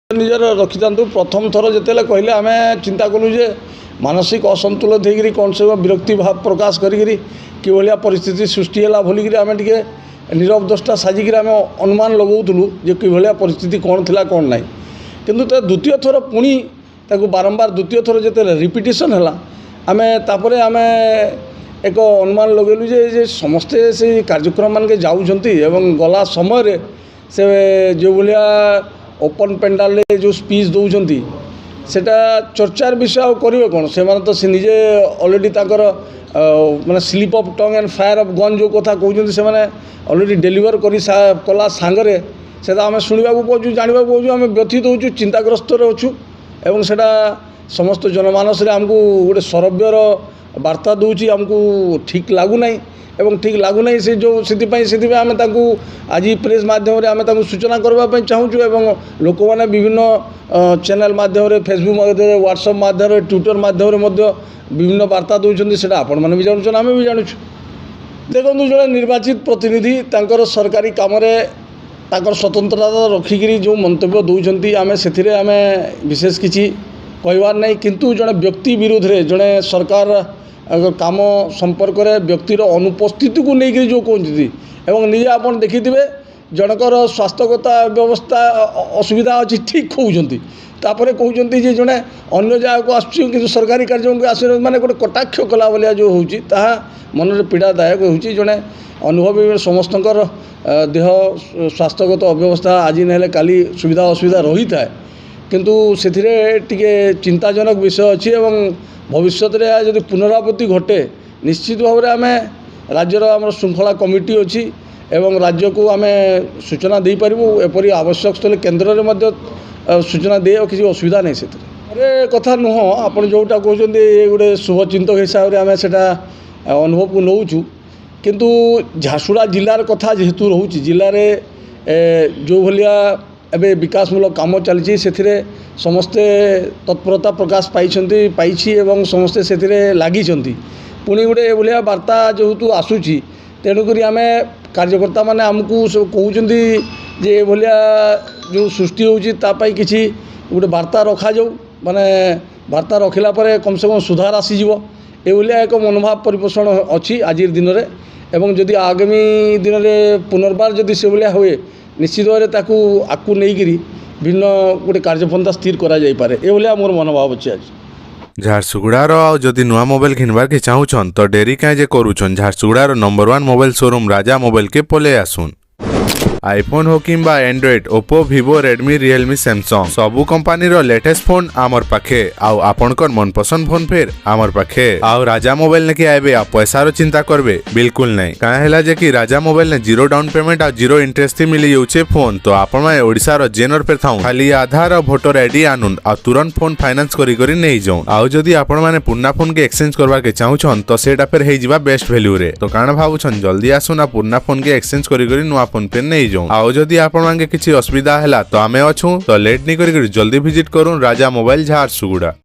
निजर रखी था प्रथम थर जिते कहले आम चिंता कलु जे मानसिक असंतुलित होकर कौन से विरक्ति भाव प्रकाश करी कि भाया परिस्थिति सृष्टि है बोलिकी आम टे नीरव दृष्टा साजिक आम अनुमान लगाऊलु जे कि भाया परिस्थिति कौन थी कौन ना किंतु द्वितीय थर पुणी बारंबार द्वितीय थर जिते रिपिटेसन है आम तापर आम एक अनुमान लगेलु जे समस्ते से कार्यक्रम मान के जाऊँच गला समय से जो भाया ओपन पेंडाल जो स्पीच दौरान सेटा चर्चार विषय करेंगे कौन से तो से निजे अलरेडी ताकर माने sleep of tongue and fire of gun जो कथा कहते से अलरेडी डेलीवर कला सांगरे से आम शुणा पाचु जानवा पाचु आम व्यथित होचु चिंताग्रस्त अच्छु एवं सेटा समस्त जनमानस आमको गोटे सरव्यर वार्ता दूची आमको ठीक लगुना एवं ठीक लगुना से जो से आम आज प्रेस माध्यम आम सूचना करने चाहूँ एवं लोक मैंने विभिन्न चैनल माध्यम फेसबुक माध्यम व्हाट्सएप माध्यम ट्विटर माध्यम विभिन्न वार्ता दौरान से आपण मैंने भी जानूँ आम भी जानूँ देखो जो निर्वाचित प्रतिनिधि तांकर सरकारी काम स्वतंत्रता रखिकी जो मंतव्य दौरान आम से आम विशेष किसी कहबार नहीं किंतु जड़े व्यक्ति विरोध में जड़े सरकार काम संपर्क में व्यक्तिर अनुपस्थिति को लेकर जो कहते एवं निजे आप देखिथे जनकर स्वास्थ्यगत व्यवस्था असुविधा अच्छी ठीक कहते तापर कहते जड़े अन्य जगह को आस सरकारी कार्य को आस माने गोटे कटाक्ष कला भाया जो होता मन में पीड़ादायक हो जड़े अनुभवी समस्त देह स्वास्थ्यगत अव्यवस्था आज ना काली सुविधा असुविधा रही था किंतु से चिंताजनक विषय अच्छी एवं भविष्य में जब पुनरावृत्ति घटे निश्चित भाव में आम राज्यर आम श्रृंखला कमिटी अच्छी एवं राज्य को आम सूचना दे पारू एपरी आवश्यक स्थल केन्द्र में सूचना दे किसी असुविधा नहीं से अरे कथा नुह आप जोटा कहते गोटे शुभचिंतक हिसाब से आम से अनुभव को नौचु किंतु झारसुगुड़ा जिलार कथा जेहेतु रोचे जिले में जो भाया एबे विकासमूलक काम चलती से समस्ते तत्परता प्रकाश पाई एवं समस्ते से लगी पुणी गोटे भाया वार्ता जेहेतु आसूची तेणुक आम कार्यकर्ता मैंने आमको सब कहते जे भाया जो सृष्टि होपाई किसी गोटे वार्ता रखा जाऊ माने वार्ता रखिला कम से कम सुधार आसीज एभलिया एक मनोभाव परिपोषण अच्छी आज दिन में एवं जदि आगामी दिन में पुनर्बार जदि से भाया हुए निश्चित भाव में आकू नहीं भिन्न गोटे कार्यपंथा स्थिर कराइपे ये मोर मनोभाव अच्छे आज झारसुगुड़ार जदि नुआ मोबाइल घिनबार के चाहूछन तो डेरी काजे करूछन झारसुगुड़ार number 1 mobile showroom Raja mobile के पले आसुन आईफोन हो किंबा Android Oppo Vivo Redmi Realme Samsung सबु कंपनी रो लेटेस्ट फोन आमर पाखे आउ आपनकर मनपसंद फोन फेर आमर पाखे आउ राजा मोबाइल ने कि आबे आ पैसार चिंता करबे बिल्कुल नहीं का हैला जे कि राजा मोबाइल ने जीरो डाउन पेमेंट आ जीरो इंटरेस्ट मिली जाउछे फोन तो आपण माने ओडिसा रो जेनर पे थाउ खाली आधार और वोटर आईडी आनुन आ तुरंत फोन फाइनेंस करी नहीं जाऊ आउ जदि आपण माने पुन्ना फोन के एक्सचेंज करबा के चाहूछन तो सेटा फेर हे जिबा बेस्ट वैल्यू रे तो काना भाबुछन जल्दी आसुन आ पुन्ना फोन के एक्सचेंज करी नुआ फोन पे नहीं आउ जदि आपण मांगे किसी असुविधा है तो आमे अच्छू तो लेट नहीं करी जल्दी विजिट करूँ राजा मोबाइल झारसुगुड़ा।